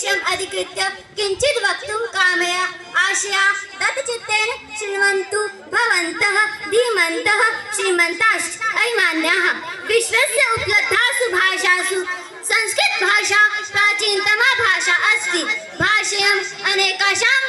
विषयम् अधिकृत्य किञ्चित् वक्तुं कामया आशया तत्चित्तेन शृण्वन्तु भवन्तः धीमन्तः श्रीमन्ताश्च अभिमान्याः। विश्वस्य उपलब्धासु भाषासु संस्कृत भाषा प्राचीनतमा भाषा अस्ति। भाषायाम् अनेकासां